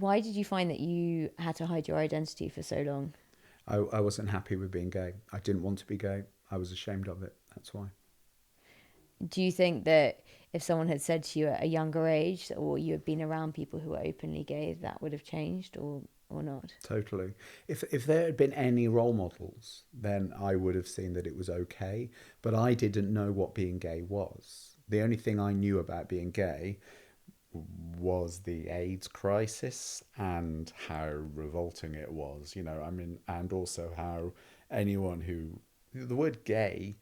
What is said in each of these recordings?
why did you find that you had to hide your identity for so long? I wasn't happy with being gay. I didn't want to be gay. I was ashamed of it. That's why. Do you think that if someone had said to you at a younger age, or you had been around people who were openly gay, that would have changed, or not? Totally. If there had been any role models, then I would have seen that it was okay. But I didn't know what being gay was. The only thing I knew about being gay was the AIDS crisis and how revolting it was, I mean, and also how anyone who, the word gay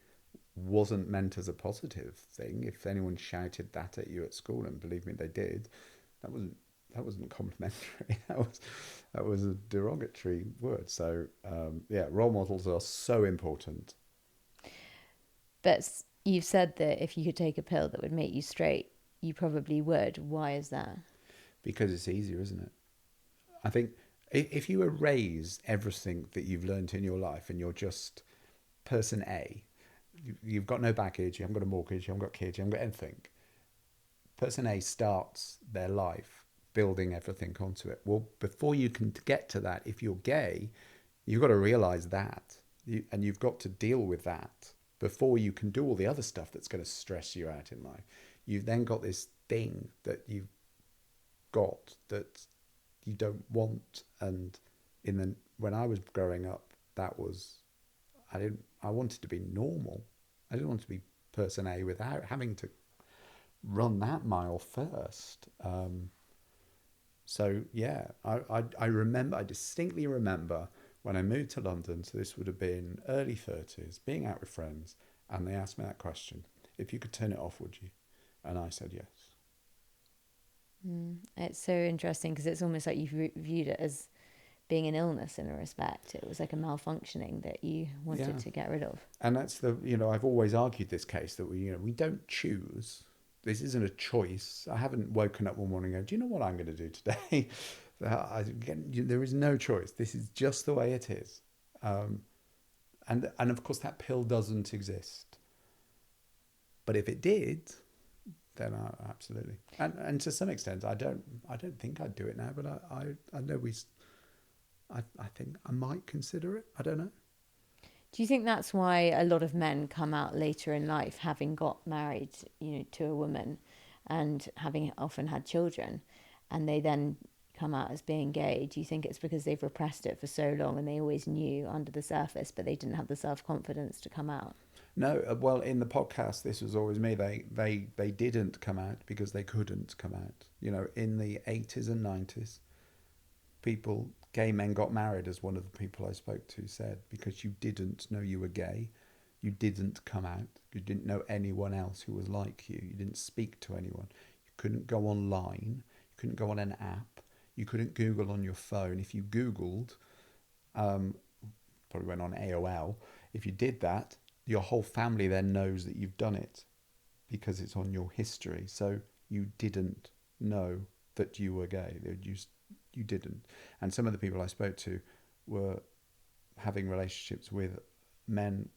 wasn't meant as a positive thing. If anyone shouted that at you at school, and believe me, they did, that wasn't that wasn't complimentary. That was a derogatory word. So yeah, role models are so important But you've said that if you could take a pill that would make you straight, you probably would. Why is that? because it's easier, isn't it? I think if you erase everything that you've learned in your life and you're just person A, you've got no baggage, you haven't got a mortgage, you haven't got kids, you haven't got anything. Person A starts their life building everything onto it. Well, before you can get to that, if you're gay, you've got to realize that. And you've got to deal with that before you can do all the other stuff that's going to stress you out in life. You've then got this thing that you've got that you don't want. And when I was growing up, I wanted to be normal. I didn't want to be person A without having to run that mile first. So yeah, I distinctly remember when I moved to London, so this would have been early 30s, being out with friends, and they asked me that question: if you could turn it off, would you? And I said yes. It's so interesting because it's almost like you've viewed it as being an illness in a respect. It was like a malfunctioning that you wanted Yeah, to get rid of. and that's I've always argued this case that we don't choose. This isn't a choice. I haven't woken up one morning and go, do you know what I'm going to do today? There is no choice. This is just the way it is. Um, and of course that pill doesn't exist. But if it did, then absolutely. And to some extent, I don't think I'd do it now. But I know I think I might consider it. I don't know. Do you think that's why a lot of men come out later in life, having got married, to a woman, and having often had children, and they then come out as being gay? Do you think it's because they've repressed it for so long and they always knew under the surface, but they didn't have the self confidence to come out? No, well, in the podcast, this was always me. They didn't come out because they couldn't come out. In the 80s and 90s, gay men got married, as one of the people I spoke to said, because you didn't know you were gay. You didn't come out. You didn't know anyone else who was like you. You didn't speak to anyone. You couldn't go online. You couldn't go on an app. You couldn't Google on your phone. If you Googled, um, probably went on AOL. If you did that, your whole family then knows that you've done it because it's on your history. So you didn't know that you were gay. You didn't. And some of the people I spoke to were having relationships with men,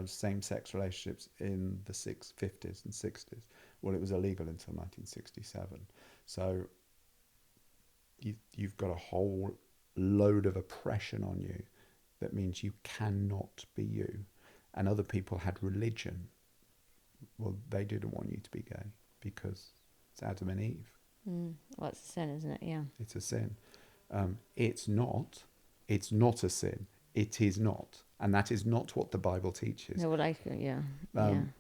same-sex relationships in the 50s and 60s. Well, it was illegal until 1967. So you've got a whole load of oppression on you that means you cannot be you. And other people had religion. Well, they didn't want you to be gay because it's Adam and Eve. Well, it's a sin, isn't it? Yeah. It's a sin. It's not. It's not a sin. It is not, and that is not what the Bible teaches. No, yeah, yeah. Um,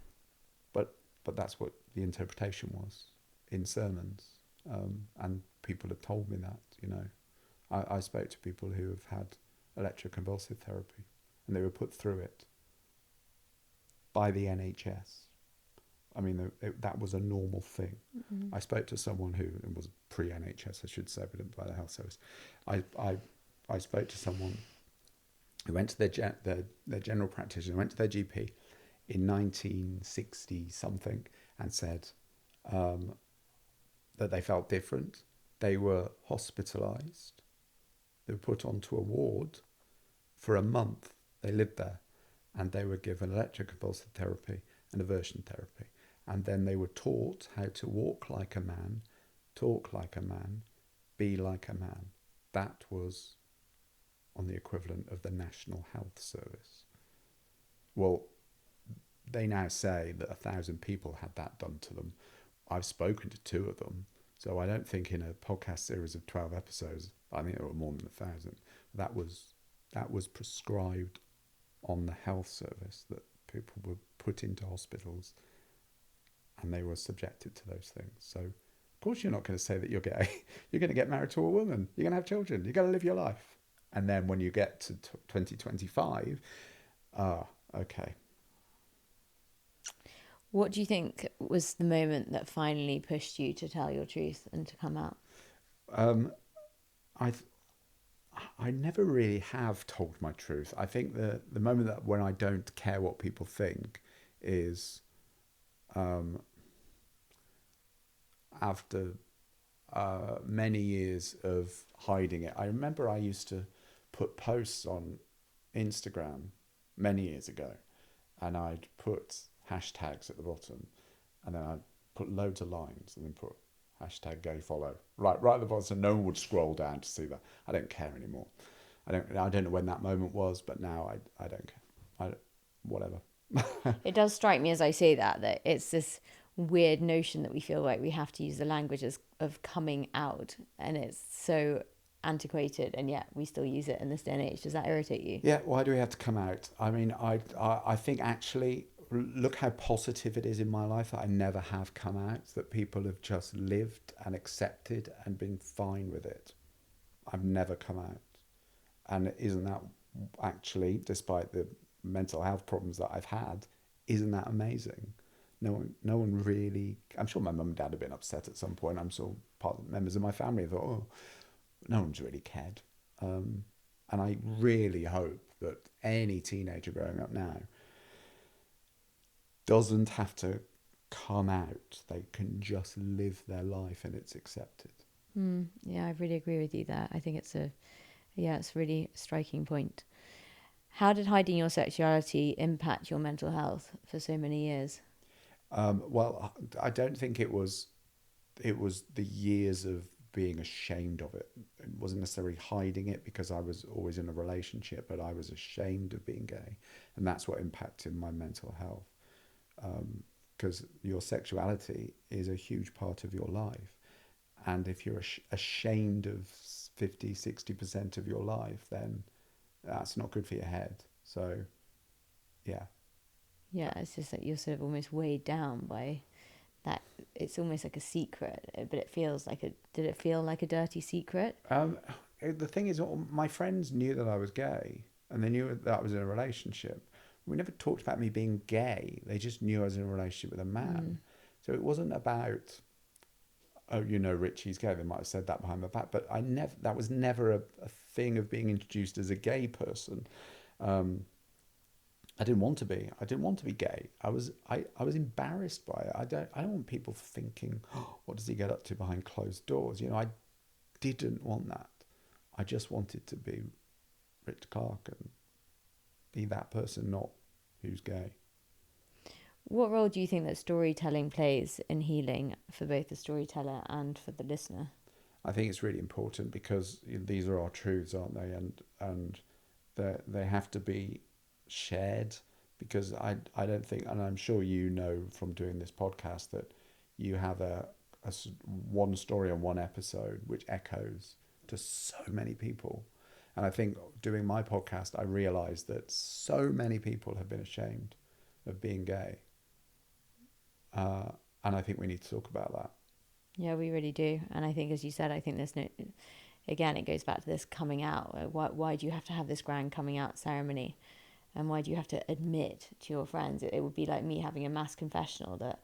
but that's what the interpretation was in sermons, and people have told me that. I spoke to people who have had electroconvulsive therapy, and they were put through it by the NHS. I mean, that was a normal thing. Mm-hmm. I spoke to someone who, it was pre-NHS, I should say, but didn't by the health service. I spoke to someone who went to their general practitioner, went to their GP in 1960 something, and said that they felt different. They were hospitalised. They were put onto a ward for a month. They lived there, and they were given electroconvulsive therapy and aversion therapy. And then they were taught how to walk like a man, talk like a man, be like a man. that was on the equivalent of the National Health Service. Well, they now say that 1,000 people had that done to them. I've spoken to 2 of them, so I don't think in a podcast series of 12 episodes, I think there were more than 1,000. That was prescribed on the health service, that people were put into hospitals and they were subjected to those things. So, of course, you're not going to say that you're gay. You're going to get married to a woman. You're going to have children. You're going to live your life. And then when you get to 2025, okay. What do you think was the moment that finally pushed you to tell your truth and to come out? Um, I I never really have told my truth. I think the moment that when I don't care what people think is after many years of hiding it. I remember I used to put posts on Instagram many years ago, and I'd put hashtags at the bottom, and then I'd put loads of lines, and then put hashtag gay follow right at the bottom, so no one would scroll down to see that. I don't care anymore. I don't know when that moment was, but now I don't care. Whatever. It does strike me as I say that it's this weird notion that we feel like we have to use the language of coming out, and it's so antiquated, and yet we still use it in this day and age. Does that irritate you? Yeah, why do we have to come out? I mean, I think actually, look how positive it is in my life that I never have come out, that people have just lived and accepted and been fine with it. I've never come out. And isn't that actually, despite the mental health problems that I've had, isn't that amazing? No one really. I'm sure my mum and dad have been upset at some point. I'm sure members of my family thought, oh, no one's really cared. And I really hope that any teenager growing up now doesn't have to come out. They can just live their life and it's accepted. Yeah, I really agree with you there. I think it's a really striking point. How did hiding your sexuality impact your mental health for so many years? Well, I don't think it was the years of being ashamed of it. It wasn't necessarily hiding it because I was always in a relationship, but I was ashamed of being gay, and that's what impacted my mental health. Because your sexuality is a huge part of your life, and if you're ashamed of 50-60% of your life, then that's not good for your head. So, yeah. Yeah, it's just that you're sort of almost weighed down by that. It's almost like a secret, but it feels like did it feel like a dirty secret? The thing is, all my friends knew that I was gay, and they knew that I was in a relationship. We never talked about me being gay. They just knew I was in a relationship with a man. So it wasn't about, oh, Richie's gay. They might have said that behind my back, but that was never a thing of being introduced as a gay person. I didn't want to be. I didn't want to be gay. I was embarrassed by it. I don't want people thinking, oh, what does he get up to behind closed doors? I didn't want that. I just wanted to be Rich Clarke and be that person, not who's gay. What role do you think that storytelling plays in healing for both the storyteller and for the listener? I think it's really important because these are our truths, aren't they? And they have to be shared, because I don't think, and I'm sure from doing this podcast, that you have a one story on one episode which echoes to so many people. And I think doing my podcast, I realized that so many people have been ashamed of being gay. And I think we need to talk about that. Yeah, we really do. And I think, as you said, I think again, it goes back to this coming out. Why do you have to have this grand coming out ceremony? And why do you have to admit to your friends? It would be like me having a mass confessional that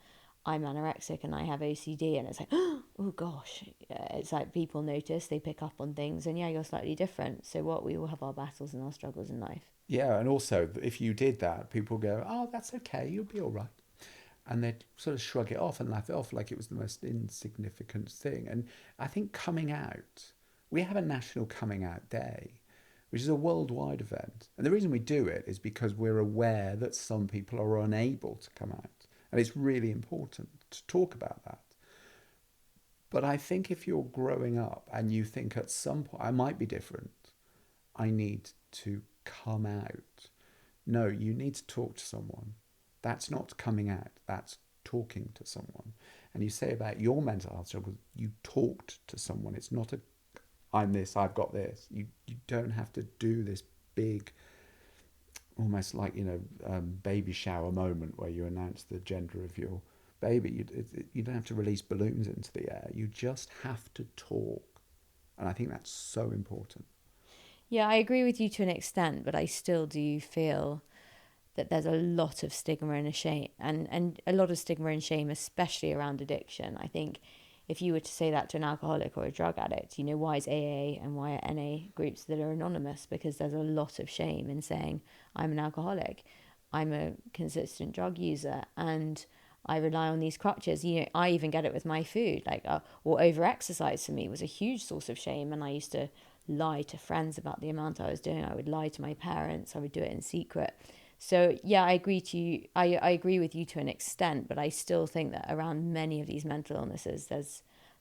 I'm anorexic and I have OCD, and it's like, oh gosh, it's like people notice, they pick up on things, and yeah, you're slightly different. So what? We all have our battles and our struggles in life. Yeah, and also if you did that, people go, oh, that's okay, you'll be all right. And they'd sort of shrug it off and laugh it off like it was the most insignificant thing. And I think coming out, we have a National Coming Out Day, which is a worldwide event. And the reason we do it is because we're aware that some people are unable to come out. And it's really important to talk about that. But I think if you're growing up and you think at some point, I might be different, I need to come out. No, you need to talk to someone. That's not coming out, that's talking to someone. And you say about your mental health struggle, you talked to someone. It's not a, I'm this, I've got this. You don't have to do this big, almost like, baby shower moment where you announce the gender of your baby. You don't have to release balloons into the air. You just have to talk. And I think that's so important. Yeah, I agree with you to an extent, but I still do feel that there's a lot of stigma and a shame, and a lot of stigma and shame, especially around addiction. I think if you were to say that to an alcoholic or a drug addict, why is AA and why are NA groups that are anonymous? Because there's a lot of shame in saying, I'm an alcoholic, I'm a consistent drug user, and I rely on these crutches. I even get it with my food, or over exercise for me was a huge source of shame. And I used to lie to friends about the amount I was doing. I would lie to my parents. I would do it in secret. So yeah, I agree to you. I agree with you to an extent, but I still think that around many of these mental illnesses,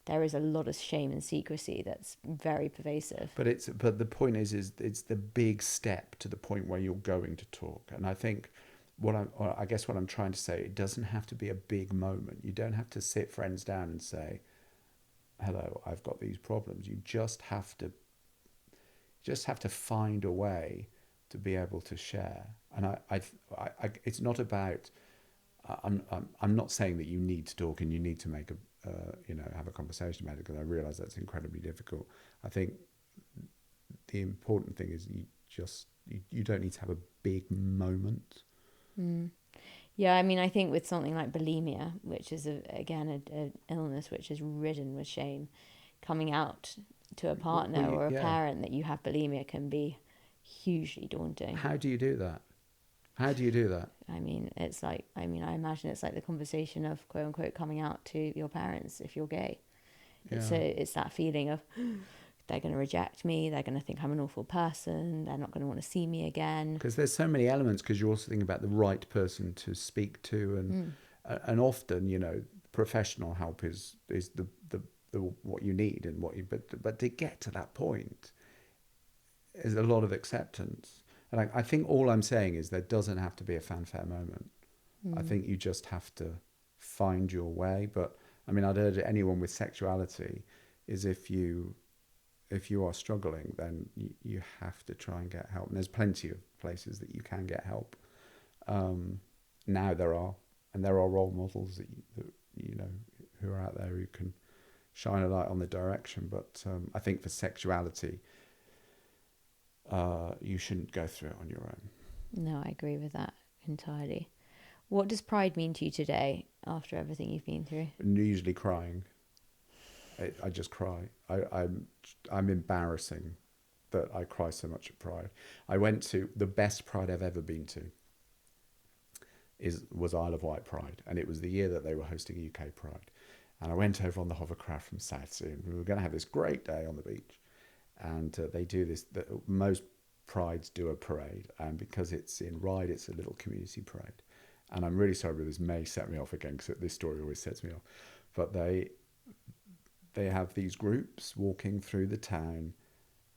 there is a lot of shame and secrecy that's very pervasive. But the point is it's the big step to the point where you're going to talk. And I think I guess what I'm trying to say, it doesn't have to be a big moment. You don't have to sit friends down and say, hello, I've got these problems. You just have to find a way to be able to share. And it's not about, I'm not saying that you need to talk and you need to make have a conversation about it, because I realize that's incredibly difficult. I think the important thing is you don't need to have a big moment. Mm. Yeah, I mean, I think with something like bulimia, which is an illness which is ridden with shame, coming out to a partner or a parent that you have bulimia can be hugely daunting. How do you do that? I mean, I imagine it's like the conversation of quote unquote coming out to your parents if you're gay. Yeah. It's that feeling of they're going to reject me, they're going to think I'm an awful person, they're not going to want to see me again. Because there's so many elements, because you're also thinking about the right person to speak to, and often, professional help is the what you need and but to get to that point is a lot of acceptance. And I think all I'm saying is there doesn't have to be a fanfare moment. I think you just have to find your way. But I mean, I'd urge anyone with sexuality is if you are struggling, then you have to try and get help. And there's plenty of places that you can get help. Now there are role models that who are out there who can shine a light on the direction. But I think for sexuality, you shouldn't go through it on your own. No, I agree with that entirely. What does pride mean to you today after everything you've been through? Usually crying. I just cry. I'm embarrassing that I cry so much at Pride. I went to the best Pride I've ever been to. Was Isle of Wight Pride, and it was the year that they were hosting UK Pride. And I went over on the hovercraft from Southsea, and we were going to have this great day on the beach. And they do this. Most prides do a parade, and because it's in Ryde, it's a little community parade. And I'm really sorry, but this may set me off again, because this story always sets me off. But they have these groups walking through the town,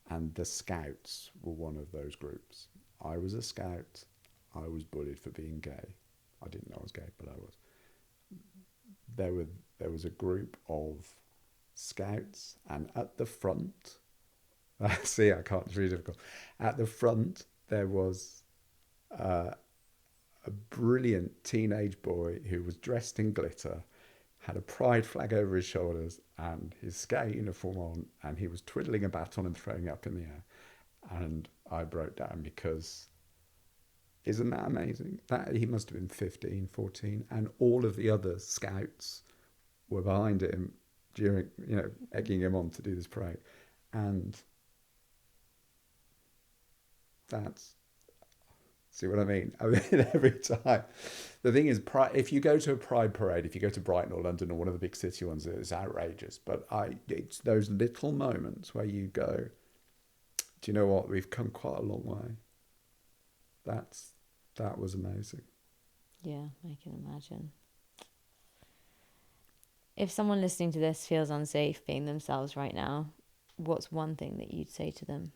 and the Scouts were one of those groups. I was a Scout. I was bullied for being gay. I didn't know I was gay, but I was. There was a group of Scouts, and at the front, see, I can't, it's really difficult. At the front, there was a brilliant teenage boy who was dressed in glitter, had a pride flag over his shoulders and his Scout uniform on, and he was twiddling a baton and throwing it up in the air. And I broke down, because isn't that amazing? That he must have been 15, 14, and all of the other Scouts were behind him during, egging him on to do this parade. And that's, see what I mean? I mean, every time. The thing is, if you go to a Pride parade, if you go to Brighton or London or one of the big city ones, it's outrageous. But it's those little moments where you go, do you know what? We've come quite a long way. That was amazing. Yeah, I can imagine. if someone listening to this feels unsafe being themselves right now, what's one thing that you'd say to them?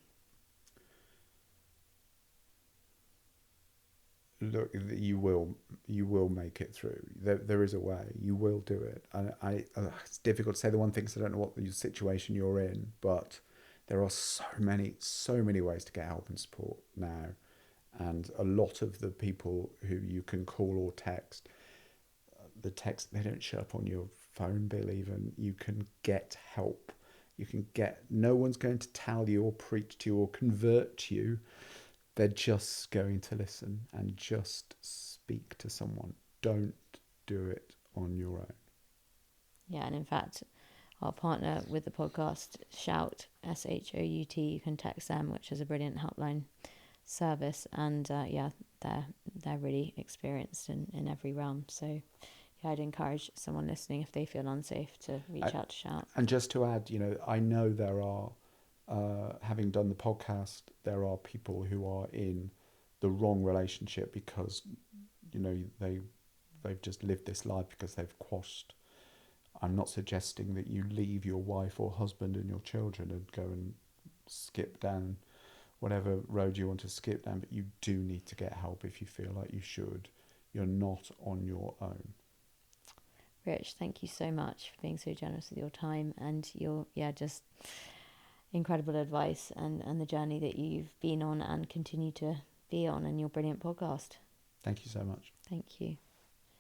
Look, you will make it through. There is a way. You will do it. And it's difficult to say the one thing because I don't know what the situation you're in, but there are so many ways to get help and support now, and a lot of the people who you can call or text, the text they don't show up on your phone bill even. You can get help. You can get. No one's going to tell you or preach to you or convert you. They're just going to listen and just speak to someone. Don't do it on your own. Yeah, and in fact, our partner with the podcast, Shout, SHOUT, you can text them, which is a brilliant helpline service. And yeah, they're really experienced in every realm. So yeah, I'd encourage someone listening, if they feel unsafe, to reach out to Shout. And just to add, I know there are, having done the podcast, there are people who are in the wrong relationship because, they've just lived this life because they've quashed. I'm not suggesting that you leave your wife or husband and your children and go and skip down whatever road you want to skip down, but you do need to get help if you feel like you should. You're not on your own. Rich, thank you so much for being so generous with your time and your, just incredible advice and the journey that you've been on and continue to be on, and your brilliant podcast. Thank you so much. Thank you.